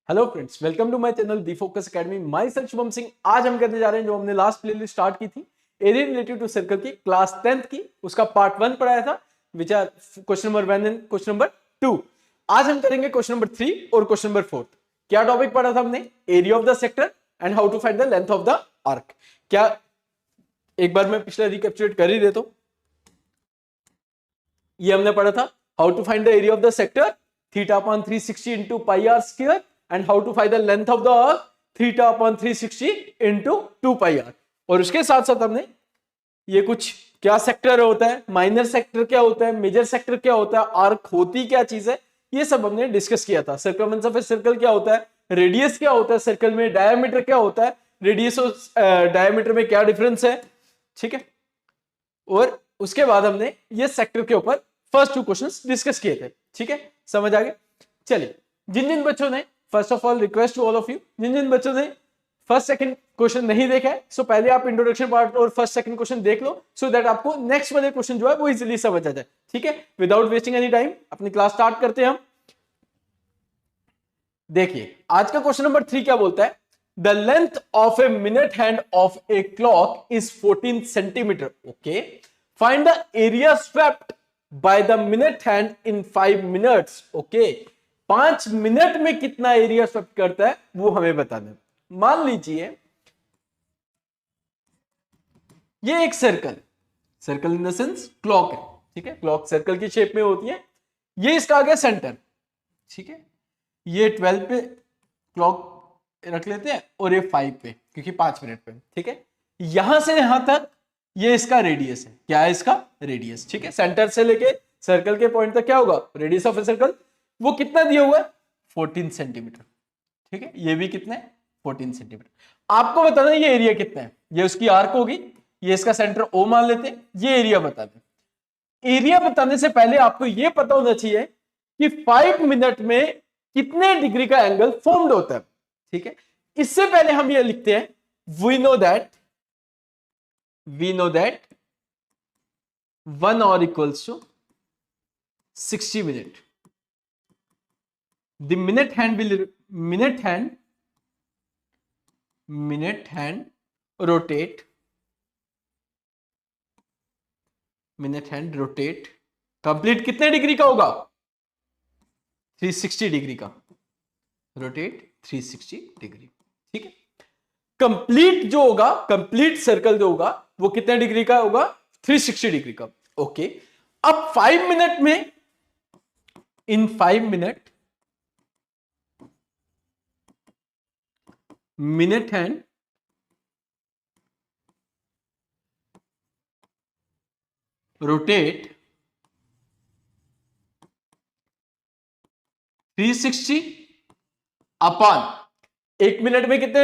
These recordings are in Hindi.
Hello friends, welcome to my channel the focus academy. Myself Shubham Singh. आज हम करने जा रहे हैं जो हमने लास्ट प्लेलिस्ट स्टार्ट की थी एरिया रिलेटेड टू सर्कल की, क्लास 10th की, उसका पार्ट 1 पढ़ाया था, which are question number 1 and question number 2। आज हम करेंगे क्वेश्चन नंबर 3 और क्वेश्चन नंबर 4। क्या टॉपिक पढ़ा था हमने? Area of the sector and how to find the length of the arc. क्या एक बार मैं पिछला रिकैप्चुलेट कर ही देता हूं। ये हमने पढ़ा था how to find the area of the sector, theta upon 360 into pi r square, and how to find the length of the arc, theta upon 360 into 2 pi r. और उसके साथ साथ हमने ये कुछ क्या सेक्टर होता है, माइनर सेक्टर क्या होता है, मेजर सेक्टर क्या होता है, आर्क होती क्या चीज है, ये सब हमने डिस्कस किया था। सर्कमफेरेंस ऑफ ए सर्कल क्या होता है, रेडियस क्या होता है सर्कल में, डायमीटर क्या होता है, रेडियस और डायमीटर में क्या डिफरेंस है, ठीक है। और उसके बाद हमने ये सेक्टर के ऊपर फर्स्ट 2 क्वेश्चंस डिस्कस किए थे, ठीक है। समझ आ गए? चलिए, जिन जिन बच्चों ने, first of all request to all of you, जिन जिन बच्चों ने फर्स्ट सेकंड क्वेश्चन नहीं देखा है, सो पहले आप इंट्रोडक्शन पार्ट और फर्स्ट सेकंड क्वेश्चन देख लो, सो दैट आपको नेक्स्ट वाले क्वेश्चन जो है वो इजीली समझ आ जाए, ठीक है। विदाउट वेस्टिंग एनी टाइम अपनी क्लास स्टार्ट करते हैं हम। देखिए, आज का क्वेश्चन नंबर 3 क्या बोलता है? The length of a minute hand of a clock is 14 centimetre. Okay, find the area swept by the minute hand in 5 minutes. Okay, 5 minute में कितना एरिया स्वेप्ट करता है वो हमें बता दें। मान लीजिए ये एक circle, circle in the sense clock है, ठीक है। क्लॉक सर्कल की शेप में होती है। ये इसका आ गया सेंटर, ठीक है। ये 12 पे क्लॉक रख लेते हैं और ये 5 पे, क्योंकि 5 मिनट पे, ठीक है। यहां से यहां तक ये इसका रेडियस है। क्या है इसका? रेडियस, ठीक है। सेंटर से लेके सर्कल के पॉइंट तक क्या होगा? Radius of a circle. वो कितना दिया हुआ है? 14 सेंटीमीटर, ठीक है। ये भी कितना है? 14 सेंटीमीटर। आपको बताना है ये एरिया कितना है। ये उसकी आर्क होगी, ये इसका सेंटर ओ मान लेते हैं, ये एरिया बता दें। एरिया बताने से पहले आपको यह पता होना चाहिए कि 5 मिनट में कितने डिग्री का एंगल फॉर्म्ड होता है, ठीक है। इससे पहले हम ये लिखते हैं, we know that 1 hour equals to 60 minute. The minute hand rotate complete कितने डिग्री का होगा? 360 डिग्री का। रोटेट 360 डिग्री, ठीक है। कंप्लीट जो होगा, कंप्लीट सर्कल जो होगा वो कितने डिग्री का होगा? 360 डिग्री का। ओके, अब 5 मिनट में, इन 5 minute minute hand rotate 360 upon 1 minute में कितने,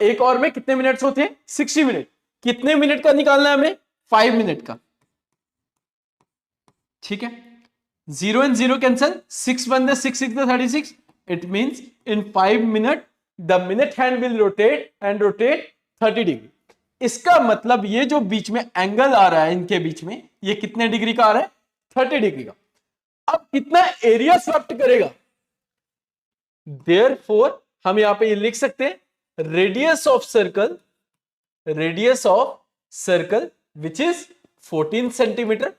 एक और में कितने मिनट्स होते हैं? 60 मिनट। कितने मिनट का निकालना है हमें? 5 मिनट का, ठीक है। 0 and 0 cancel, 6 1 the 6 6 the 36। It means in 5 minute the minute hand will rotate and rotate 30 degree. इसका मतलब ये जो बीच में एंगल आ रहा है इनके बीच में, ये कितने डिग्री का आ रहा है? 30 डिग्री का। अब कितना एरिया स्वेप्ट करेगा? देयरफॉर हम यहां पे ये लिख सकते हैं, radius of circle which is 14 centimetre,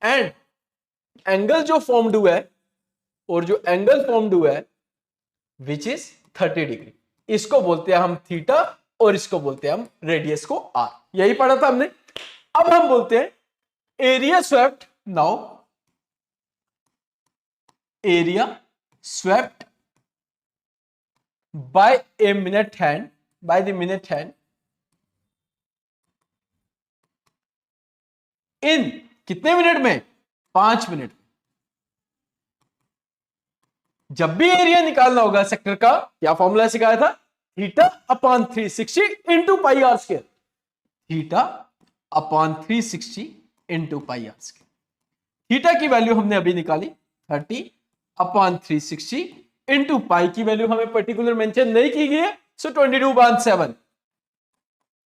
and angle जो फॉर्म्ड हुआ है, और जो एंगल फॉर्म्ड हुआ है विच इज 30 डिग्री। इसको बोलते हैं हम थीटा और इसको बोलते हैं हम रेडियस को आर। यही पढ़ा था हमने। अब हम बोलते हैं area swept. Now area swept by the minute hand in कितने मिनट में? 5 मिनट। जब भी एरिया निकालना होगा सेक्टर का, क्या फॉर्मूला सिखाया था? Theta upon 360 into pi r square. Theta upon 360 into pi r square. Theta की वैल्यू हमने अभी निकाली 30 अपॉन 360 इंटू पाई की वैल्यू हमें पर्टिकुलर मेंशन नहीं की गई है, सो 22/7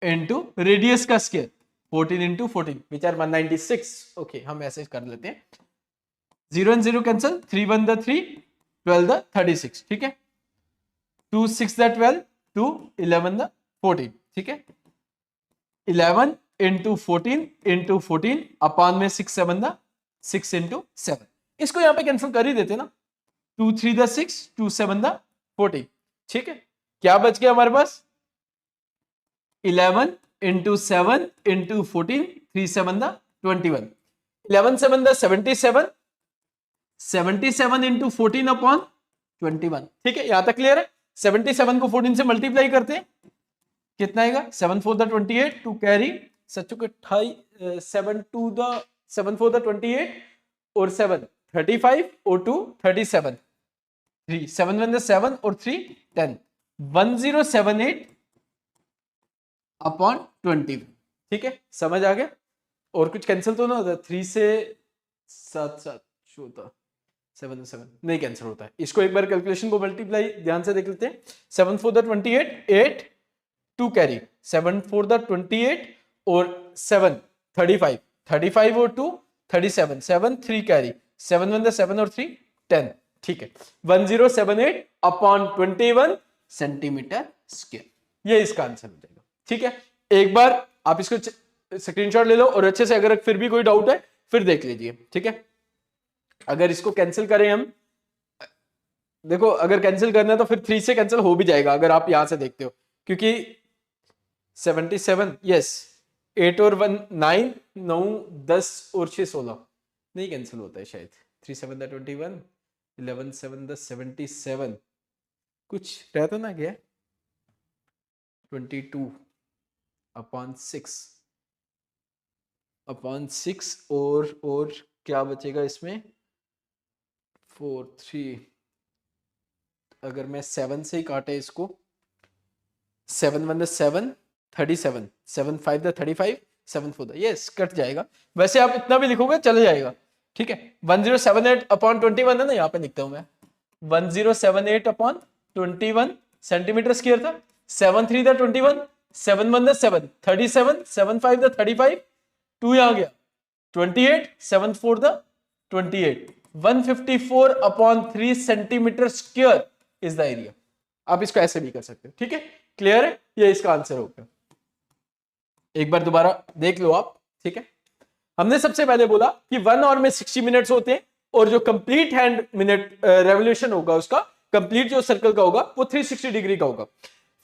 इंटू रेडियस का square 14 into 14 which are 196। Okay, हम ऐसे कर लेते हैं, 0 and 0 कैंसल, 3 1 the 3, 12 द 36, ठीक है, 2 6 द 12, 2 11 द 14, ठीक है, 11 इंटू 14 इंटू 14 अपॉन में 6 7 द 6 इंटू 7, इसको यहां पे कैंसिल कर ही देते ना, 2 3 द 6, 2 7 द 14, ठीक है, क्या बच गया हमारे पास, 11 into 7 into 14, 3 7 the 21, 11 7 the 77, 77 into 14 upon 21, ठीक है, यहां तक क्लियर है। 77 को 14 से मल्टीप्लाई करते हैं, कितना आएगा, 7 4 द 28, टू कैरी सच्चू के 7 2 द 7 4 द 28 और 7 35 और 2 37, 3 7 1 द 7 और 3 10, 1078 अपॉन 20, ठीक है, समझ आ गया। और कुछ कैंसिल तो ना होता, 3 से 7 7 होता, 7 7 नहीं कैंसिल होता है। इसको एक बार कैलकुलेशन को मल्टीप्लाई ध्यान से देख लेते हैं, 7 4 द 28, 8 2 कैरी, 7 4 द 28 और 7 35, 35 और 2 37, 7 3 कैरी, 7 1 द 7 और 3 10, ठीक है, 1078 अपॉन 21 सेंटीमीटर स्क्वायर, ये इसका आंसर हो जाएगा, ठीक है। एक बार आप इसको स्क्रीनशॉट ले लो और अच्छे से, अगर फिर भी कोई डाउट है फिर देख लीजिए, ठीक है। अगर इसको कैंसिल करें हम, देखो अगर कैंसिल करना है तो फिर 3 से कैंसिल हो भी जाएगा अगर आप यहां से देखते हो, क्योंकि 77 यस 8 और 1 9 9 10 और 6 16 नहीं कैंसिल होता है शायद, 3 7 द 21, 11 7 द 77, कुछ रहता ना क्या, 22 अपॉन 6 और क्या बचेगा इसमें, 4 3, अगर मैं 7 से ही काटे इसको, 7 1 7 37, 7 5 द 35, 7 4 द यस कट जाएगा, वैसे आप इतना भी लिखोगे चले जाएगा, ठीक है। 1078 अपॉन 21 है ना, यहाँ पे लिखता हूं मैं, 1078 अपॉन 21 सेंटीमीटर स्क्वायर था, 7 3 द 21, 7 1 द 7 37, 7 5 द 35, 2 यहाँ गया 28, 7 4 the 28, 154 upon 3 centimetre square is the area. आप इसको ऐसे भी कर सकते हो, ठीक है, क्लियर है, ये इसका आंसर होगा। एक बार दोबारा देख लो आप, ठीक है। हमने सबसे पहले बोला कि 1 आवर में 60 मिनट्स होते हैं और जो कंप्लीट हैंड मिनट रेवोल्यूशन होगा उसका, कंप्लीट जो सर्कल का होगा वो 360 डिग्री का होगा।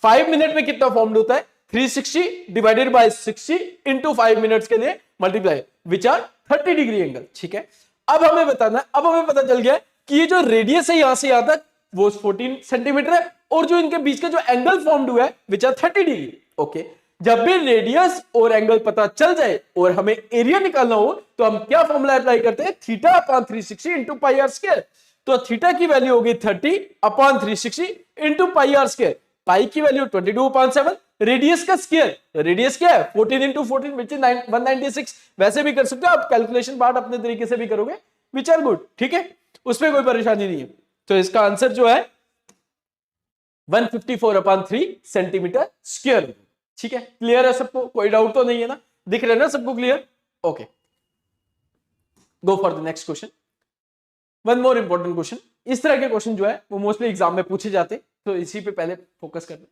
5 मिनट में कितना फॉर्म्ड होता है, 360 डिवाइडेड बाय 60 इंटू 5 मिनट्स के लिए multiply, which are 30 degree angle, ठीक है। अब हमें बताना, अब हमें पता चल गया कि ये जो रेडियस है यहां से यहां तक वो 14 सेंटीमीटर है और जो इनके बीच का जो एंगल फॉर्म्ड हुआ है विच आर 30 डिग्री, ओके। जब भी रेडियस और एंगल पता चल जाए और हमें एरिया निकालना हो तो हम क्या फॉर्मूला अप्लाई करते हैं, theta upon 360 into pi r square. तो थीटा की वैल्यू होगी 30 upon 360 into pi r square, pi की वैल्यू 22/7, रेडियस का स्क्वायर, रेडियस क्या है 14 इंटू 14 विच इज 196, वैसे भी कर सकते हो आप, कैलकुलेशन पार्ट अपने तरीके से भी करोगे, विच आर गुड, ठीक है, उसमें कोई परेशानी नहीं है। तो इसका आंसर जो है 154/3 सेंटीमीटर स्क्वायर, ठीक है। क्लियर है सबको, कोई डाउट तो नहीं है ना, दिख रहा है ना सबको clear, okay. Go for the next question, one more important question. इस तरह के क्वेश्चन जो है वो मोस्टली एग्जाम में पूछे जाते, तो इसी पे पहले फोकस करना।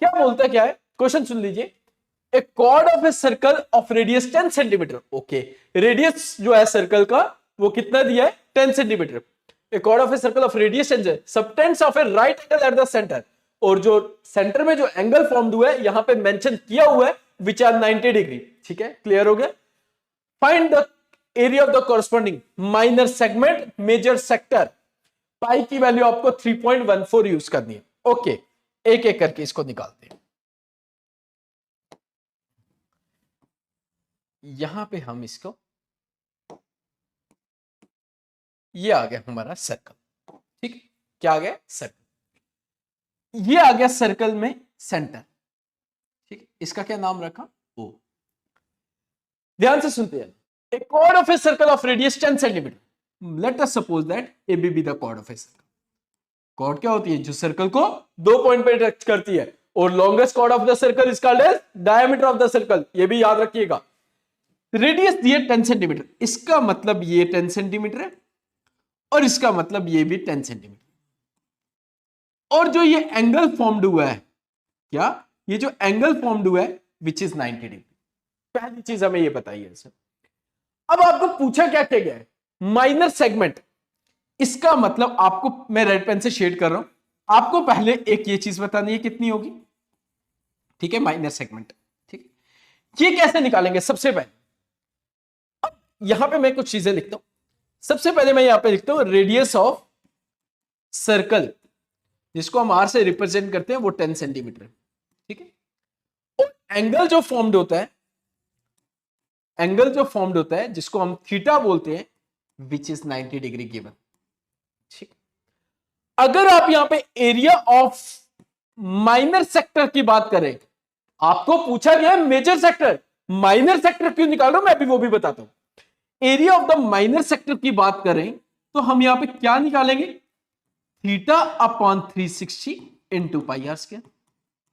क्या बोलता है, क्या है क्वेश्चन सुन लीजिए, a chord of a circle of radius 10 centimetre, okay, radius जो है सर्कल का वो कितना दिया है 10 centimetre, a chord of a circle of radius subtends of a right angle at the centre, और जो सेंटर में जो एंगल फॉर्म्ड हुआ है यहां पे मेंशन किया हुआ है विच आर 90 डिग्री, ठीक है, क्लियर हो गया। Find the area of the corresponding minor segment major sector, pi की वैल्यू आपको 3.14 यूज करनी है, ओके। एक एक करके इसको निकालते हैं। यहां पे हम इसको, ये आ गया हमारा सर्कल, ठीक, क्या आ गया सर्कल, ये आ गया सर्कल में सेंटर, ठीक, इसका क्या नाम रखा, ओ। ध्यान से सुनते हैं, a chord of a circle of radius 10 centimetre, let us suppose that A B the chord of a circle. Chord क्या होती है, जो सर्कल को 2 पॉइंट पे टच करती है, और longest chord of the circle is called as diameter of the circle, ये भी याद रखिएगा। रेडियस दिए 10 सेंटीमीटर, इसका मतलब ये 10 सेंटीमीटर है और इसका मतलब ये भी 10 सेंटीमीटर। और जो ये एंगल फॉर्म्ड हुआ है, क्या ये जो एंगल फॉर्म्ड हुआ है विच इज 90 डिग्री, पहली चीज हमें ये बताइए सर। अब आपको पूछा क्या क्या गया है, माइनर सेगमेंट। इसका मतलब आपको, मैं रेड पेन से शेड कर रहा हूं, आपको पहले एक ये चीज बतानी है कितनी होगी, ठीक है, माइनर सेगमेंट। ठीक है, ये कैसे निकालेंगे? सबसे पहले अब यहां पे मैं कुछ चीजें लिखता हूं। सबसे पहले मैं यहां पे लिखता हूं रेडियस ऑफ सर्कल, जिसको हम आर से रिप्रेजेंट करते हैं, वो 10 सेंटीमीटर। ठीक है, और एंगल जो फॉर्म्ड होता है, एंगल जो फॉर्म्ड होता है जिसको हम थीटा बोलते हैं, विच इज 90 डिग्री गिवन। ठीक, अगर आप यहां पे एरिया ऑफ माइनर सेक्टर की बात करें, आपको पूछा गया है मेजर सेक्टर, माइनर सेक्टर क्यों निकाल रहा हूं मैं अभी वो भी बताता हूं। Area of the minor sector की बात करें तो हम यहां पे क्या निकालेंगे, theta upon 360 into pi r square,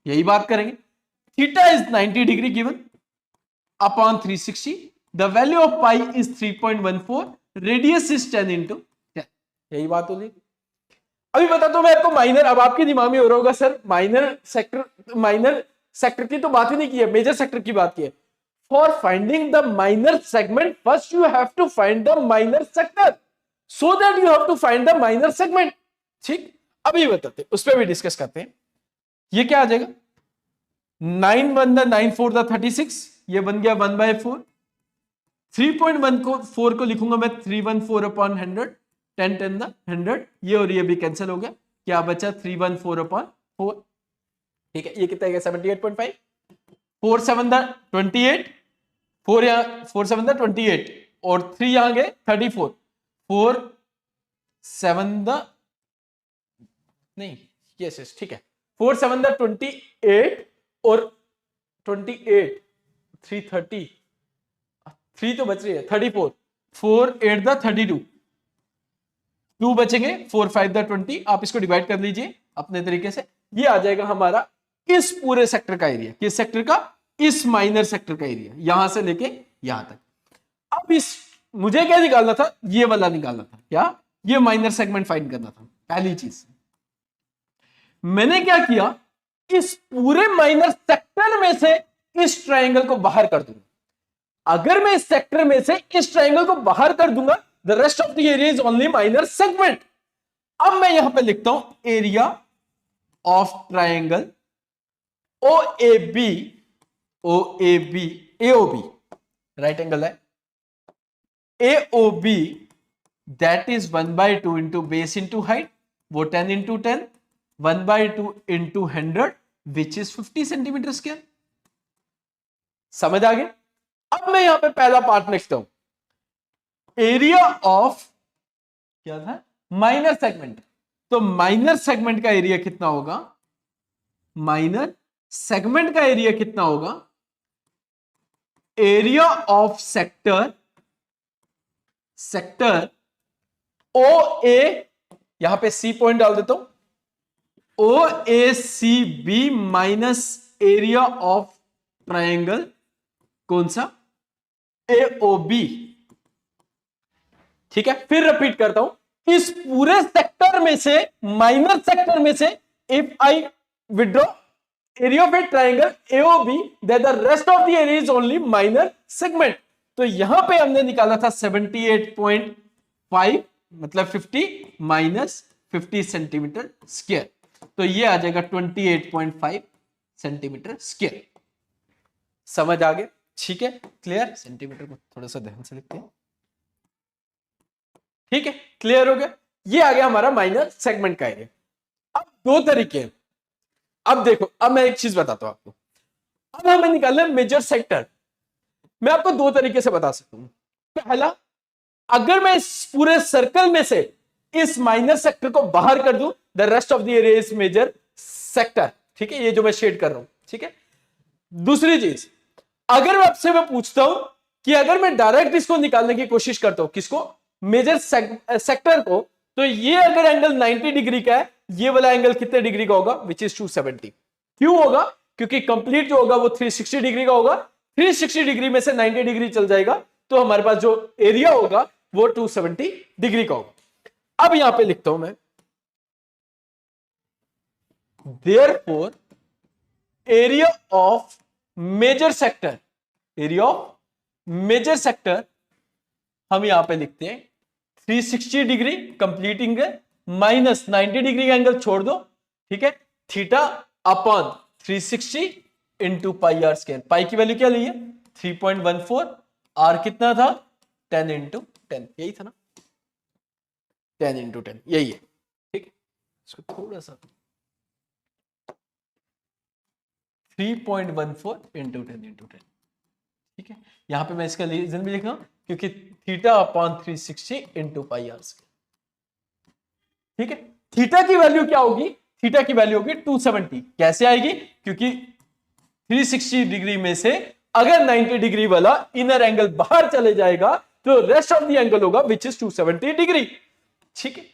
यही बात करेंगे। Theta is 90 degree given upon 360, the value of pi is 3.14, radius is 10 into 10, यही बात होगी। अभी बताता हूं मैं आपको माइनर, अब आपके दिमाग में हो रहा होगा सर माइनर सेक्टर की तो बात ही नहीं की है, मेजर सेक्टर की बात की है। For finding the minor segment first you have to find the minor sector, so that you have to find the minor segment. ठीक, अभी बताते हैं, उस पर भी डिस्कस करते हैं। ये क्या आ जाएगा, 9 1 द 9 4 द 36, ये बन गया 1/4। 3.14 को लिखूंगा मैं 314 अपॉन 100, 10 10 द 100, ये और ये भी कैंसिल हो गया, क्या बचा 314 अपॉन 4। ठीक है, ये कितना है 78.5, 4 7 द 28, 4 7 द 28 और 3 यहां गए 34, 4 7 द नहीं, यस ठीक है, 4 7 द 28 और 28 330, 3 तो बच रही है 34, 4 8 द 32, 2 बचेंगे, 4 5 द 20, आप इसको डिवाइड कर लीजिए अपने तरीके से, ये आ जाएगा हमारा इस पूरे सेक्टर का एरिया, किस सेक्टर का, इस माइनर सेक्टर का एरिया, यहां से लेके यहां तक। अब इस मुझे क्या निकालना था, ये वाला निकालना था, क्या, ये माइनर सेगमेंट फाइंड करना था। पहली चीज मैंने क्या किया, इस पूरे माइनर सेक्टर में से इस ट्रायंगल को बाहर कर दूंगा। अगर मैं इस सेक्टर में से इस ट्रायंगल को बाहर कर दूंगा, the rest of the area is only minor segment. अब मैं यहां पे लिखता हूं area of triangle OAB, AOB right angle है, AOB that is 1/2 into base into height, वो 10 into 10, 1/2 into 100 which is 50 centimetre square. समझ आ गया? अब मैं यहां पे पहला पार्ट लिखता हूं, एरिया ऑफ क्या था, माइनर सेगमेंट। तो माइनर सेगमेंट का एरिया कितना होगा, माइनर सेगमेंट का एरिया कितना होगा, एरिया ऑफ सेक्टर OA, यहां पे C पॉइंट डाल देता हूं, OACB minus area of triangle कौन सा, AOB। ठीक है, फिर रिपीट करता हूं, इस पूरे सेक्टर में से, माइनर सेक्टर में से, if I withdraw area of A triangle AOB, that the rest of the area is only minor segment. तो यहां पे हमने निकाला था 78.5 मतलब 50 माइनस 50 सेंटीमीटर स्क्वायर, तो ये आ जाएगा 28.5 सेंटीमीटर स्क्वायर। समझ आ गया? ठीक है, क्लियर? सेंटीमीटर को थोड़ा सा ध्यान से लिखते हैं। ठीक है, क्लियर हो गया? ये आ गया हमारा माइनर सेगमेंट का एरिया। अब दो तरीके हैं, अब देखो, अब मैं एक चीज बताता हूं आपको। अब हमें निकालना है मेजर सेक्टर। मैं आपको दो तरीके से बता सकता हूं। पहला, अगर मैं इस पूरे सर्कल में से इस माइनर सेक्टर को बाहर कर दूं, the rest of the area is major sector. ठीक है, ये जो मैं शेड कर रहा हूं। ठीक है, दूसरी चीज, अगर आपसे मैं पूछता हूं कि अगर मैं डायरेक्ट इसको निकालने की कोशिश करता हूं, किसको, मेजर सेक्टर को, तो ये अगर एंगल 90 डिग्री का है, ये वाला एंगल कितने डिग्री का होगा, विच इज 270। क्यों होगा? क्योंकि कंप्लीट जो होगा वो 360 डिग्री का होगा, 360 डिग्री में से 90 डिग्री चल जाएगा, तो हमारे पास जो एरिया होगा वो 270 डिग्री का होगा। अब यहां पे लिखता हूं मैं, therefore area of major sector, area of major sector हम यहां पे लिखते हैं 360 degree complete angle minus 90 degree का एंगल छोड़ दो, ठीक है, theta upon 360 into pi r square. Pi की वैल्यू क्या ली है 3.14, आर कितना था 10 इंटू 10, यही था ना, 10 इंटू 10 यही है, ठीक है। इसको थोड़ा सा 3.14 इंटू 10 इंटू 10, ठीक है। यहां पे मैं इसका रीजन भी लिख रहा हूं क्योंकि theta upon 360 into pi r square, ठीक है। थीटा की वैल्यू क्या होगी, थीटा की वैल्यू होगी 270। कैसे आएगी, क्योंकि 360 डिग्री में से अगर 90 डिग्री वाला इनर एंगल बाहर चले जाएगा तो रेस्ट ऑफ द एंगल होगा विच इज 270 डिग्री, ठीक है।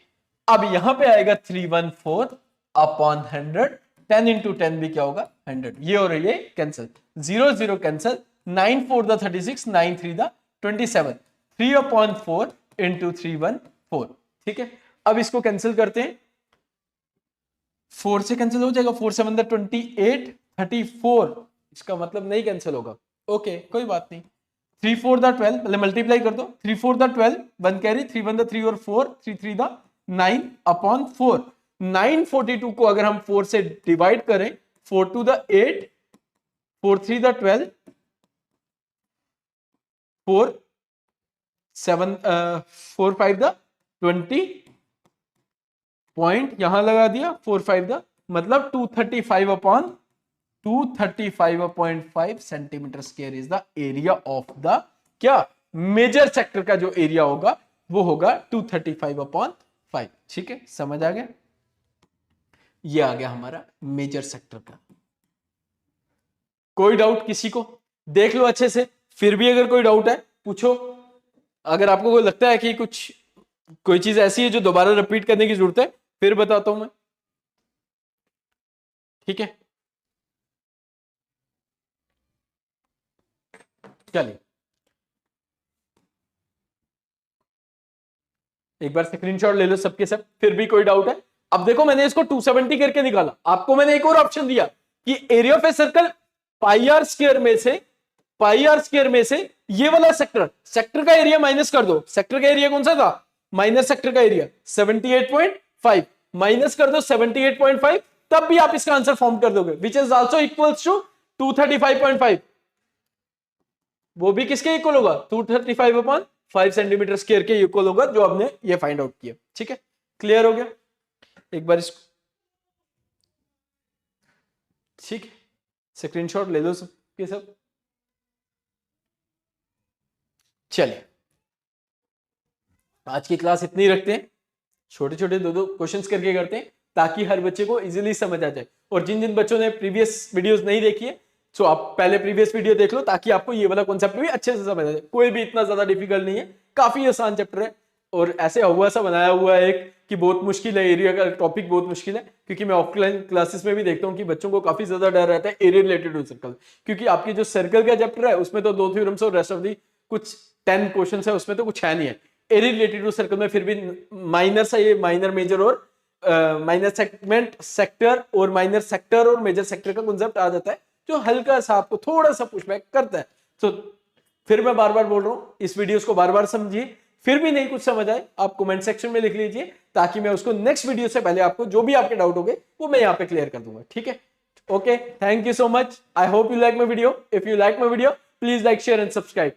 अब यहां पे आएगा 314 अपॉन 100, 10 इंटू 10 भी क्या होगा 100, ये और ये cancel, 0 0 cancel, 9 4 the 36, 9 3 the 27, 3 upon 4 into 314, ठीक है। अब इसको कैंसिल करते हैं, 4 से कैंसिल हो जाएगा, 4 7 द 28, 34, इसका मतलब नहीं कैंसिल होगा, ओके कोई बात नहीं। 3 4 द 12, मतलब मल्टीप्लाई कर दो, 3 4 द 12, 1 कैरी, 3 1 द 3 और 4, 3 3 द 9 अपॉन 4, 942 को अगर हम 4 से डिवाइड करें, 4 2 द 8, 4 3 द 12, 4 7 4 5 द 20 पॉइंट यहां लगा दिया, 4 5 द मतलब 235 upon 235.5 centimetre square is the area of the क्या मेजर सेक्टर का जो एरिया होगा वो होगा 235 अपॉन 5, ठीक है, समझ आ गया। ये आ गया हमारा मेजर सेक्टर का। कोई डाउट किसी को, देख लो अच्छे से, फिर भी अगर कोई डाउट है पूछो। अगर आपको कोई लगता है कि कुछ कोई चीज ऐसी है जो दोबारा रिपीट करने की जरूरत है फिर बताता हूं मैं, ठीक है। चलिए एक बार स्क्रीनशॉट ले लो सबके सब, फिर भी कोई डाउट है। अब देखो मैंने इसको 270 करके निकाला, आपको मैंने एक और ऑप्शन दिया कि area of a circle pi r square में से, पाई आर स्क्वायर में से ये वाला सेक्टर, सेक्टर का एरिया माइनस कर दो। सेक्टर का एरिया कौन सा था, माइनस सेक्टर का एरिया 78.5, माइनस कर दो 78.5, तब भी आप इसका आंसर फॉर्म कर दोगे, which is also equals to 235.5। वो भी किसके इक्वल होगा 235 अपॉन 5 सेंटीमीटर स्क्वायर के इक्वल होगा, जो आपने ये फाइंड आउट किया, ठीक है। क्लियर हो गया, एक बार इसको ठीक है, स्क्रीनशॉट ले लो सबके सब। चलिए आज की क्लास इतनी रखते हैं, छोटे छोटे दो दो क्वेश्चंस करके करते हैं ताकि हर बच्चे को इजीली समझ आ जाए। और जिन जिन बच्चों ने प्रीवियस वीडियोस नहीं देखी है तो आप पहले प्रीवियस वीडियो देख लो ताकि आपको ये वाला कॉन्सेप्ट भी अच्छे से समझ आ जाए। कोई भी इतना ज्यादा डिफिकल्ट नहीं है, काफी आसान चैप्टर है। और ऐसे हुआ सा बनाया हुआ है एक कि बहुत मुश्किल है, एरिया का टॉपिक बहुत मुश्किल है, क्योंकि मैं ऑफलाइन क्लासेस में भी देखता हूँ कि बच्चों को काफी ज्यादा डर रहता है एरिया रिलेटेड टू सर्कल, क्योंकि आपकी जो सर्कल का चैप्टर है उसमें तो 2 थ्योरम्स और रेस्ट ऑफ दी कुछ 10 क्वेश्चन है, उसमें तो कुछ है नहीं है। एरिया रिलेटेड टू सर्कल में फिर भी माइनर सा ये माइनर मेजर और माइनर सेगमेंट सेक्टर और माइनर सेक्टर और मेजर सेक्टर का कॉन्सेप्ट आ जाता है, जो हल्का सा आपको थोड़ा सा पुशबैक करता है। तो फिर मैं बार बार बोल रहा हूँ, इस वीडियोस को बार बार समझिए, फिर भी नहीं कुछ समझ आए आप कमेंट सेक्शन में लिख लीजिए ताकि मैं उसको नेक्स्ट वीडियो से पहले आपको जो भी आपके डाउट होंगे वो मैं यहाँ पे क्लियर कर दूंगा, ठीक है। Okay, thank you so much, I hope you like my video. If you like my video please like share and subscribe.